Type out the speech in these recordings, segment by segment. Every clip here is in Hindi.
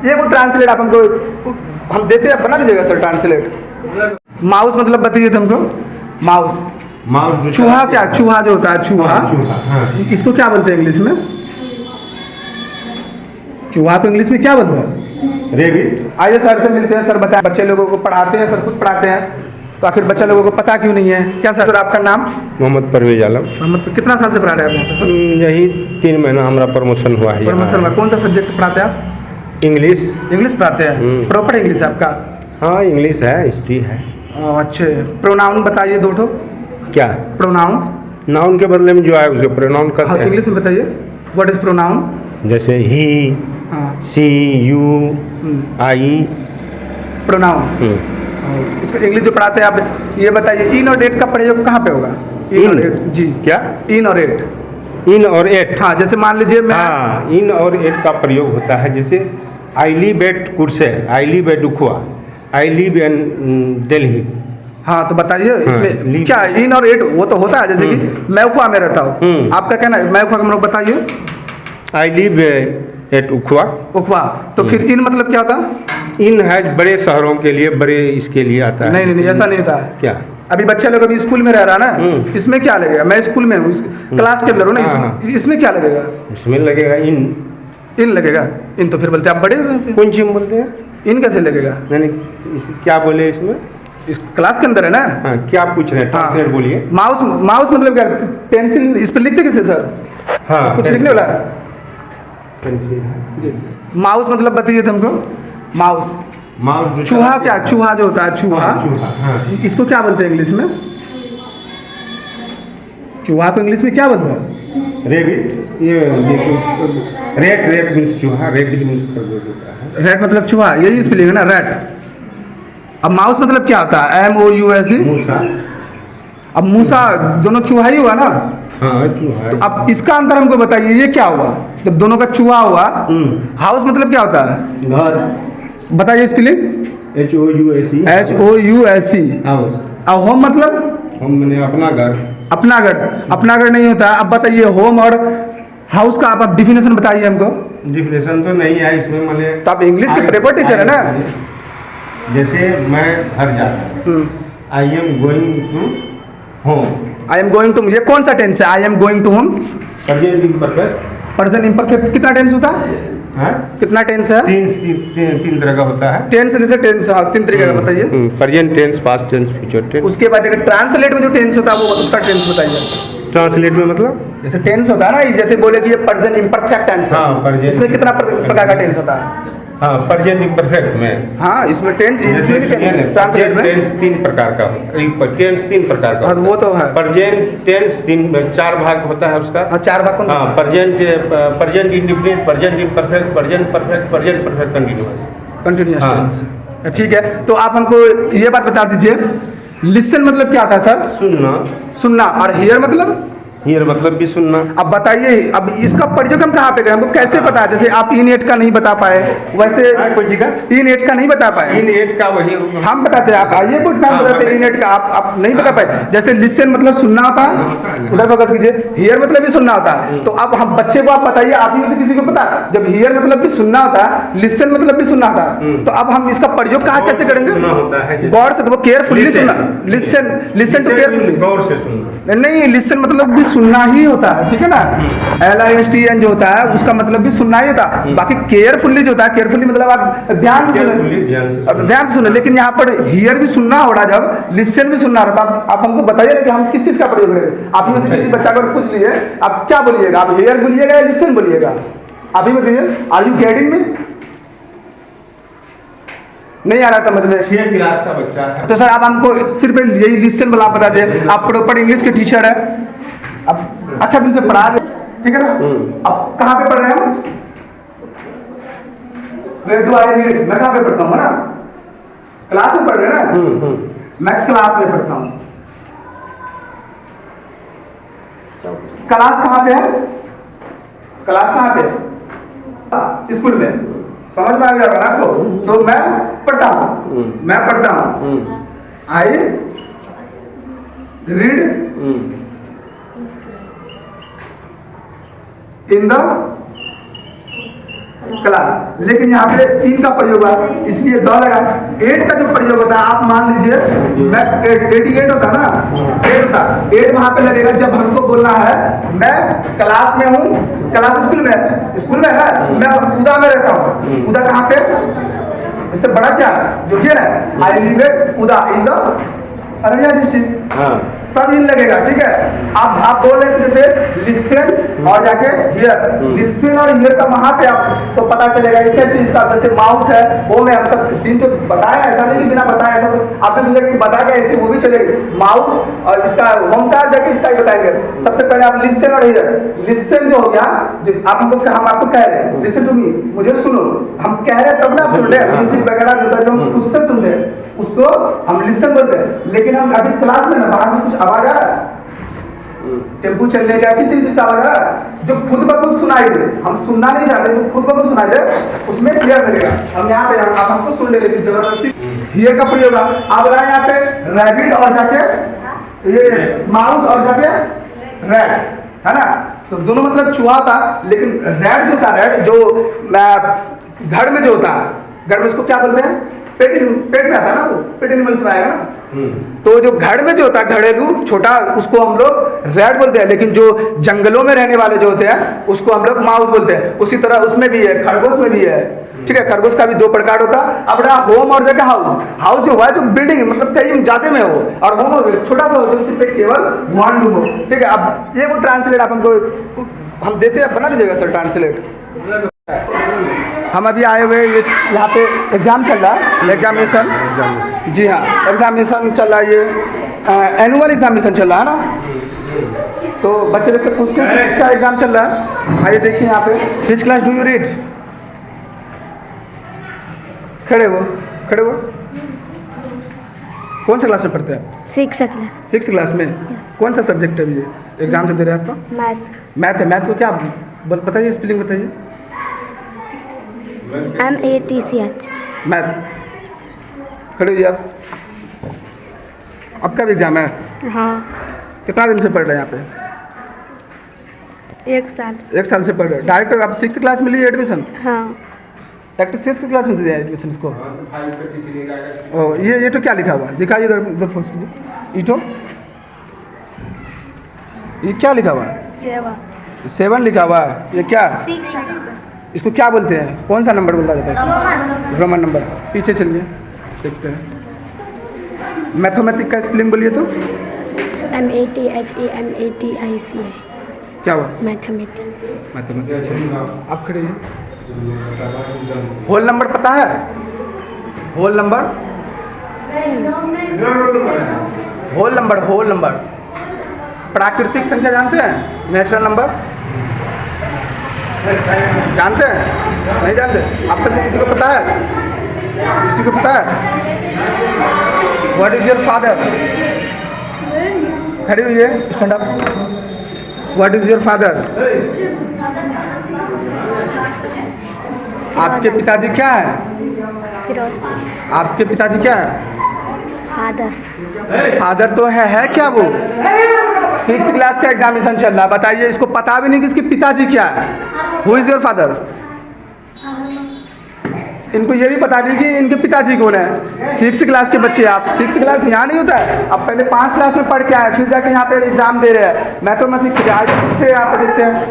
ये वो ट्रांसलेट आप हमको हम देते हैं, बना दीजिएगा सर ट्रांसलेट। माउस मतलब बताइए तुमको। माउस माउस चूहा क्या, चूहा जो होता है चूहा, हाँ। इसको क्या बोलते हैं इंग्लिश में? चूहा को इंग्लिश में क्या बोलते हैं? रेबिट। आइए सर से मिलते हैं। सर बताएं, बच्चे लोगों को पढ़ाते हैं, सर खुद पढ़ाते हैं, तो आखिर बच्चे लोगों को पता क्यों नहीं है? क्या सर आपका नाम? मोहम्मद परवेज आलम। मोहम्मद, कितना साल से पढ़ा रहे हैं आप? यही 3 महीना हमारा प्रमोशन हुआ है। प्रमोशन में कौन सा सब्जेक्ट पढ़ाते हैं आप? इंग्लिश। इंग्लिश पढ़ाते हैं, प्रॉपर इंग्लिश है आपका? हाँ, इंग्लिश है, हिस्ट्री है। अच्छे। प्रोनाउन बताइए 2 ठो। क्या? प्रोनाउन। नाउन के बदले में जो है उसको प्रोनाउन हाँ, कहते हैं। इंग्लिश में बताइए, व्हाट इज प्रोनाउन? जैसे ही, हाँ, सी, यू, आई। प्रोनाउन। इसको इंग्लिश जो पढ़ाते हैं आप, ये बताइए इन और एट का प्रयोग कहाँ पे होगा? इन और एट जी। क्या? इन और एट। इन और एट। हाँ, जैसे मान लीजिए मैं, हाँ, इन और एट का प्रयोग होता है। जैसे I live at Kursel, I live at Ukhua, I live in Delhi. हाँ तो बताइए इसमें लीव। क्या इन और एट वो तो होता है, जैसे कि मैं उखुआ में रहता हूँ, आपका कहना है मैं उखुआ का मतलब बताइए। आई लिव एट उखुआ। उखुआ, तो फिर इन मतलब क्या होता है? इन है बड़े शहरों के लिए, बड़े इसके लिए आता है। नहीं, ऐसा नहीं होता है। क्या? अभी बच्चे लोग अभी स्कूल में रह रहा है ना, इसमें क्या लगेगा? मैं स्कूल में हूँ, क्लास के अंदर हूँ ना, इसमें क्या लगेगा? इसमें लगेगा इन। इन लगेगा। इन तो फिर बोलते आप बड़े हो गए थे। कौन चीज बोलते हैं? इन कैसे लगेगा? मैंने क्या बोले इसमें? इस क्लास के अंदर है ना। हाँ, क्या पूछ रहे हैं? ट्रांसलेट बोलिए। माउस, माउस मतलब क्या? पेंसिल, इस पर लिखते कैसे सर? हाँ, कुछ लिखने वाला? पेंसिल। जी। माउस मतलब बताइए तुमको। माउस। माउस। चूहा क्या, चूहा जो होता है चूहा, हाँ। इसको क्या बोलते हैं इंग्लिश में? चूहा को इंग्लिश में क्या बोलते हैं? रेबिट। ये रेट, रेट मीन्स चूहा, रेबिट मीन्स खरगोश होता है। रेट मतलब चूहा, यही स्पेलिंग है ना, रेट। अब माउस मतलब क्या होता है? MOUS। मूसा। अब मूसा दोनों चूहा ही हुआ ना। हाँ, चूहा। तो अब इसका अंतर हमको बताइए, ये क्या हुआ जब दोनों का चूहा हुआ? हाउस मतलब क्या होता है? घर। बताइए स्पेलिंग। HOUSE। HOUSE। हाउस। और होम मतलब? हम मैंने अपना घर। अपना घर। अपना घर नहीं होता। अब बताइए होम और हाउस का आप डिफिनेशन बताइए हमको। डिफिनेशन तो नहीं है इसमें, मैंने। तो आप इंग्लिश के पेपर टीचर है ना। जैसे मैं घर जाता हूँ, I am going to home. I am going to, ये कौन सा टेंस है? I am going to home. Present imperfect. Present imperfect कितना टेंस होता है? हाँ? कितना टेंस है? तीन तरह का होता है। टेंस जैसे टेंस, हाँ 3 तरीके का बताइए। Present tense, past tense, future tense. उसके बाद अगर ट्रांसलेट में जो टेंस होता है वो उसका टेंस बताइए। ट्रांसलेट में मतलब? जैसे टेंस होता है ना, जैसे बोले कि ये प्रेजेंट इम्परफेक्ट टेंस है। हाँ, present। इसमें कितना प्रकार का टेंस होता है? हाँ, प्रेजेंट इम्परफेक्ट में। हाँ, इसमें टेंस, इसमें भी ट्रांसलेट में टेंस 3 प्रकार का होता है। टेंस 3 प्रकार का। हाँ, वो तो है। प्रेजेंट टेंस 4 भाग होता है उसका। हाँ, 4 भाग कौन? हाँ, present indefinite, present imperfect, present perfect, present perfect continuous. Continuous हाँ। टेंस। ठीक है, तो आप हमको ये बात बता दीजिए, लिसन मतलब क्या आता है सर? सुनना। सुनना। और हियर मतलब? हियर मतलब भी सुनना। अब बताइए, अब इसका प्रयोग हम कहाँ पे करें? हमको कैसे पता? जैसे आप इन एट का नहीं बता पाए, वैसे कोई जी का इन एट का नहीं बता पाए। इन एट का वही हम बताते हैं, आप आइए कुछ नाम बताते हैं इन एट का, आप नहीं बता पाए। जैसे लिसन मतलब सुनना होता है, उधर फोकस कीजिए। हियर मतलब भी सुनना होता है। तो अब हम बच्चे को आप बताइए, आप ही में से किसी को पता जब हियर मतलब भी सुनना होता है, लिसन मतलब भी सुनना होता है, तो अब हम इसका प्रयोग कहाँ कैसे करेंगे? गौर से, तो वो केयरफुली सुनना। लिसन, लिसन टू केयरफुली, गौर से सुनना। नहीं, लिसन मतलब भी सुनना ही होता है, ठीक है ना। LISTN जो होता है उसका मतलब भी सुनना ही होता है। बाकी केयरफुली जो होता है, केयरफुली मतलब आप ध्यान से सुने, तो ध्यान से सुने। लेकिन यहाँ पर हियर भी सुनना हो रहा, जब लिसन भी सुनना रहा, तो आप हमको बताइए ना कि हम किस चीज का प्रयोग करेंगे। आप में से किसी बच्चा को पूछ लिए, आप क्या बोलिएगा? आप हियर बोलिएगा या लिसन बोलिएगा? आप ही बताइए। Are you getting me? नहीं आ रहा समझ में? 6 क्लास का बच्चा है। तो सर आप हमको सिर्फ यही लिसन वाला आप बता दें। आप प्रॉपर इंग्लिश के टीचर है, अब अच्छा दिन से पढ़ा रहे, ठीक है ना। अब कहाँ पे पढ़ रहे हैं हम? Where do I read? मैं कहाँ पे पढ़ता हूँ ना? क्लास में पढ़ रहे हैं ना। मैं क्लास में पढ़ता हूँ। क्लास कहाँ पे है? क्लास कहाँ पे? स्कूल में। समझ में आ गया ना आपको? तो मैं पढ़ता हूँ, मैं पढ़ता हूँ। I read in the class, लेकिन यहाँ पे 3 का प्रयोग हुआ इसलिए द लगा। 8 का जो प्रयोग होता है आप मान लीजिए मैं 88 होता ना, 8 होता, 8 वहाँ पे लगेगा जब हमको बोलना है मैं क्लास में हूँ, क्लास स्कूल में है ना, मैं उदा में रहता हूँ। उदा कहाँ पे, इससे बड़ा क्या जो कि है आई लिव एट उदा इन द अररिया डिस्ट्रिक्ट, तब इन लगेगा। ठीक है, आप बोल रहे थे जैसे लिसन और जाके हियर, लिसन और हियर का वहां पे आप तो पता चलेगा ये कैसे, इसका जैसे माउस है वो मैं हम सब दिन तो बताया, ऐसा नहीं कि बिना बताया ऐसा तो आपने सोचा कि बता के ऐसे वो भी चलेगी। माउस और इसका होम का जाके इसका ही बताएंगे। सबसे पहले आप लिसन और हियर, लिसन जो हो गया जो हम आपको कह रहे हैं लिसन टू मी, मुझे सुनो, हम कह रहे हैं तब ना आप सुन रहे हैं, म्यूजिक वगैरह जो जो हम उससे सुनते हैं उसको हम लिसन बोलते हैं। लेकिन हम अभी क्लास में ना बाहर से कुछ आवाज आ रहा है, टेम्पू चलने का किसी भी चीज का आवाज आ रहा है जो खुद ब खुद सुनाई दे, हम सुनना नहीं चाहते, जो खुद ब खुद सुनाई दे उसमें क्लियर लगेगा। हम यहाँ पे आप हमको सुन ले, लेकिन जबरदस्ती हियर का प्रयोग अब रहा यहाँ पे रैबिट और जाके ये माउस और जाके रैट है ना, तो दोनों मतलब चूहा था, लेकिन रैट जो था, रैट जो घर में जो होता है, घर में उसको क्या बोलते हैं, पेट में आता है ना, वो पेट एनिमल्स में आएगा ना। तो जो घर में जो होता है घरेलू छोटा उसको हम लोग रैट बोलते हैं, लेकिन जो जंगलों में रहने वाले जो होते हैं उसको हम लोग माउस बोलते हैं। उसी तरह उसमें भी है, खरगोश में भी है। ठीक है, खरगोश का भी 2 प्रकार होता है। अब रहा होम और जगह हाउस। हाउस जो हुआ है जो बिल्डिंग मतलब कहीं जाते में हो, और होम हो छोटा सा हो जो सिर्फ केवल 1 रूम हो। ठीक है, अब ये वो ट्रांसलेट आप हमको हम देते हैं, बना दीजिएगा सर ट्रांसलेट। हम अभी आए हुए यहाँ पे एग्ज़ाम चल रहा है, एग्जामिनेशन, जी हाँ एग्जामिनेशन चल रहा है, ये एनुअल एग्जामिनेशन चल रहा है ना, तो बच्चे लोग से पूछते हैं किसका एग्ज़ाम चल रहा है। आइए देखिए यहाँ पे, which class do you read, खड़े हो कौन सा क्लास में पढ़ते हैं? 6th क्लास में। कौन सा सब्जेक्ट है अभी ये एग्ज़ाम तो दे रहे हैं आपका? मैथ है। मैथ को क्या बताइए, स्पेलिंग बताइए। MATCH। मैथ, खड़े होइए आप। आपका भी एग्जाम है? हाँ। कितना दिन से पढ़ रहे हैं यहाँ पे? 1 साल। 1 साल से पढ़ रहे हैं। डायरेक्ट आप 6th क्लास में लिए एडमिशन? हाँ। डायरेक्ट 6th क्लास में दिया एडमिशन इसको? ओ, ये तो क्या लिखा हुआ है, दिखाइए इधर फोर्स कीजिए। ईटो, ये क्या लिखा हुआ है? 7 लिखा हुआ है। ये क्या, इसको क्या बोलते हैं, कौन सा नंबर बोला जाता है? Roman number. पीछे चलिए देखते हैं। मैथमेटिक का स्पेलिंग बोलिए तो। MATHEMATICA। क्या हुआ? मैथमेटिक्स। आप खड़े हैं। होल नंबर पता है? होल नंबर प्राकृतिक संख्या जानते हैं? नेचुरल नंबर जानते हैं? नहीं जानते? आप में से किसी को पता है? किसी को पता है? What is your father? खड़ी हुई है, stand up. What is your father? आपके पिताजी क्या है? फिरोज। आपके पिताजी क्या है? फादर तो है क्या वो? 6th क्लास का एग्जामिनेशन चल रहा है, बताइए इसको पता भी नहीं कि इसके पिताजी क्या है। Who is your father? इनको ये भी पता नहीं कि इनके पिताजी कौन है। 6th क्लास के बच्चे, आप 6th क्लास यहाँ नहीं होता है, आप पहले 5 क्लास में पढ़ के आए, फिर जाके यहाँ पे एग्जाम दे रहे हैं। मैथमेटिक्स के आगे पूछते यहाँ पे देखते हैं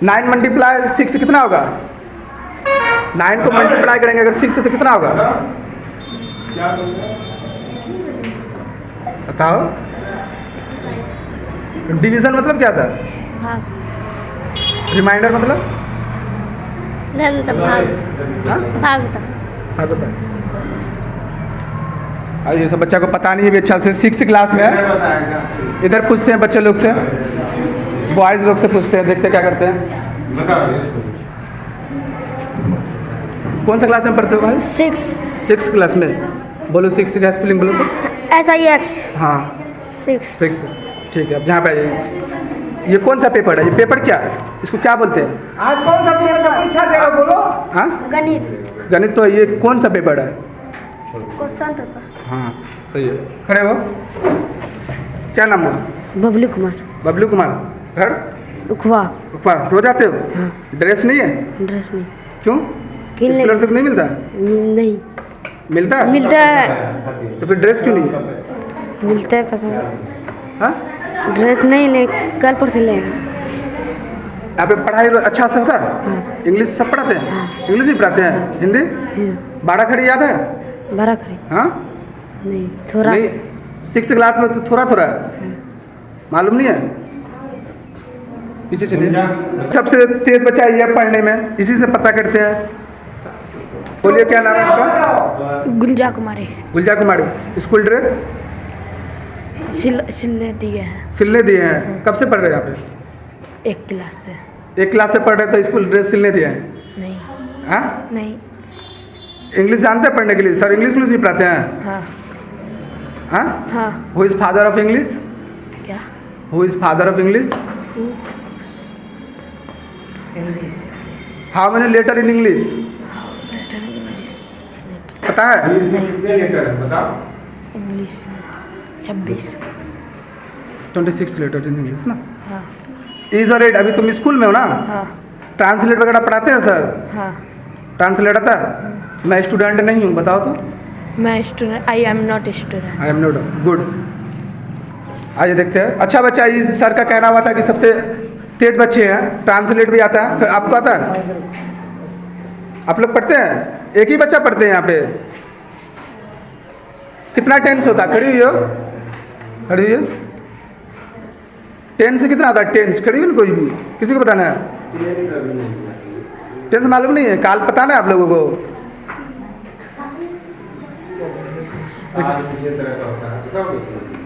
9 मल्टीप्लाई 6 कितना होगा? 9 को मल्टीप्लाई करेंगे अगर 6 से तो कितना होगा बताओ? डिवीजन मतलब क्या था? रिमाइंडर मतलब? भाग होता है। अब ये सब बच्चा को पता नहीं है भी अच्छा से 6th क्लास में है। इधर पूछते हैं बच्चे लोग से, बॉयज़ लोग से पूछते हैं, देखते क्या करते हैं। कौन सा क्लास में पढ़ते हो भाई? 6th क्लास में। बोलो 6 का स्पेलिंग बोलो तो। SIX। हाँ 6। ठीक है, अब यहाँ पे आ जाइए। ये कौन सा पेपर है? ये पेपर क्या है, इसको क्या बोलते हैं? आज कौन सा पेपर का परीक्षा दे रहे हो बोलो? हाँ गणित। तो ये कौन सा पेपर है? Question paper. हाँ सही है। खड़े हो, क्या नाम हुआ? बबलू कुमार। बबलू कुमार। घर उखवा। रोज आते हो? हाँ। ड्रेस नहीं है? ड्रेस नहीं। क्यों? खेलने स्कॉलरशिप नहीं मिलता? नहीं मिलता है? मिलता है, तो फिर ड्रेस क्यों नहीं है? मिलता है पसंद। हाँ? ड्रेस नहीं ले, कल पर से लेंगे। यहाँ पे पढ़ाई अच्छा से होता है? हाँ। इंग्लिश सब पढ़ाते हैं? इंग्लिश भी पढ़ाते हैं? हिंदी? हाँ। बाड़ा खड़ी याद है? बड़ा खरीद हाँ? नहीं, थोड़ा नहीं, 6th क्लास में तो थोड़ा थोड़ा है, मालूम नहीं है? पीछे चलिए। सबसे तेज बच्चा ये है पढ़ने में, इसी से पता करते हैं। बोलिए क्या नाम है आपका? गुंजा कुमारी। गुलजा कुमारी। स्कूल ड्रेस सिलने दिए हैं सिलने दिए हैं? कब से पढ़ रहे हैं यहाँ पे? 1 क्लास से। 1 क्लास से पढ़ रहे तो स्कूल ड्रेस सिलने दिए हैं? नहीं हाँ? नहीं। इंग्लिश जानते हैं पढ़ने के लिए? सर इंग्लिश भी पढ़ाते हैं? हाँ हाँ? हाँ। Who is father of English? क्या? Who is father of English? English. How many letter in English? पता है? कितने लेटर है बताओ? इंग्लिश में 26। 26 लेटर इन इंग्लिश ना? हाँ इज और एड। अभी तुम स्कूल में हो ना? हाँ ट्रांसलेट वगैरह पढ़ाते हैं सर? हाँ। ट्रांसलेट आता है? मैं स्टूडेंट नहीं हूँ, बताओ तो। मैं student, I am not student. I am not good. आइए देखते हैं। अच्छा बच्चा, इस सर का कहना हुआ था कि सबसे तेज बच्चे हैं, ट्रांसलेट भी आता है। फिर आपको आता है? आप लोग पढ़ते हैं? एक ही बच्चा पढ़ते हैं यहाँ पे? कितना टेंस होता है? खड़ी हुई हो, खड़ी हुई हो। टेंस कितना आता है? टेंस खड़ी हुई ना? कोई भी किसी को बताना है? टेंस मालूम नहीं है? काल पता ना आप लोगों को?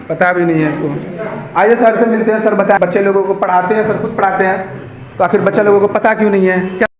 पता भी नहीं है इसको। आइए सर से मिलते हैं। सर बताए, बच्चे लोगों को पढ़ाते हैं, सर खुद पढ़ाते हैं, तो आखिर बच्चा लोगों को पता क्यों नहीं है? क्या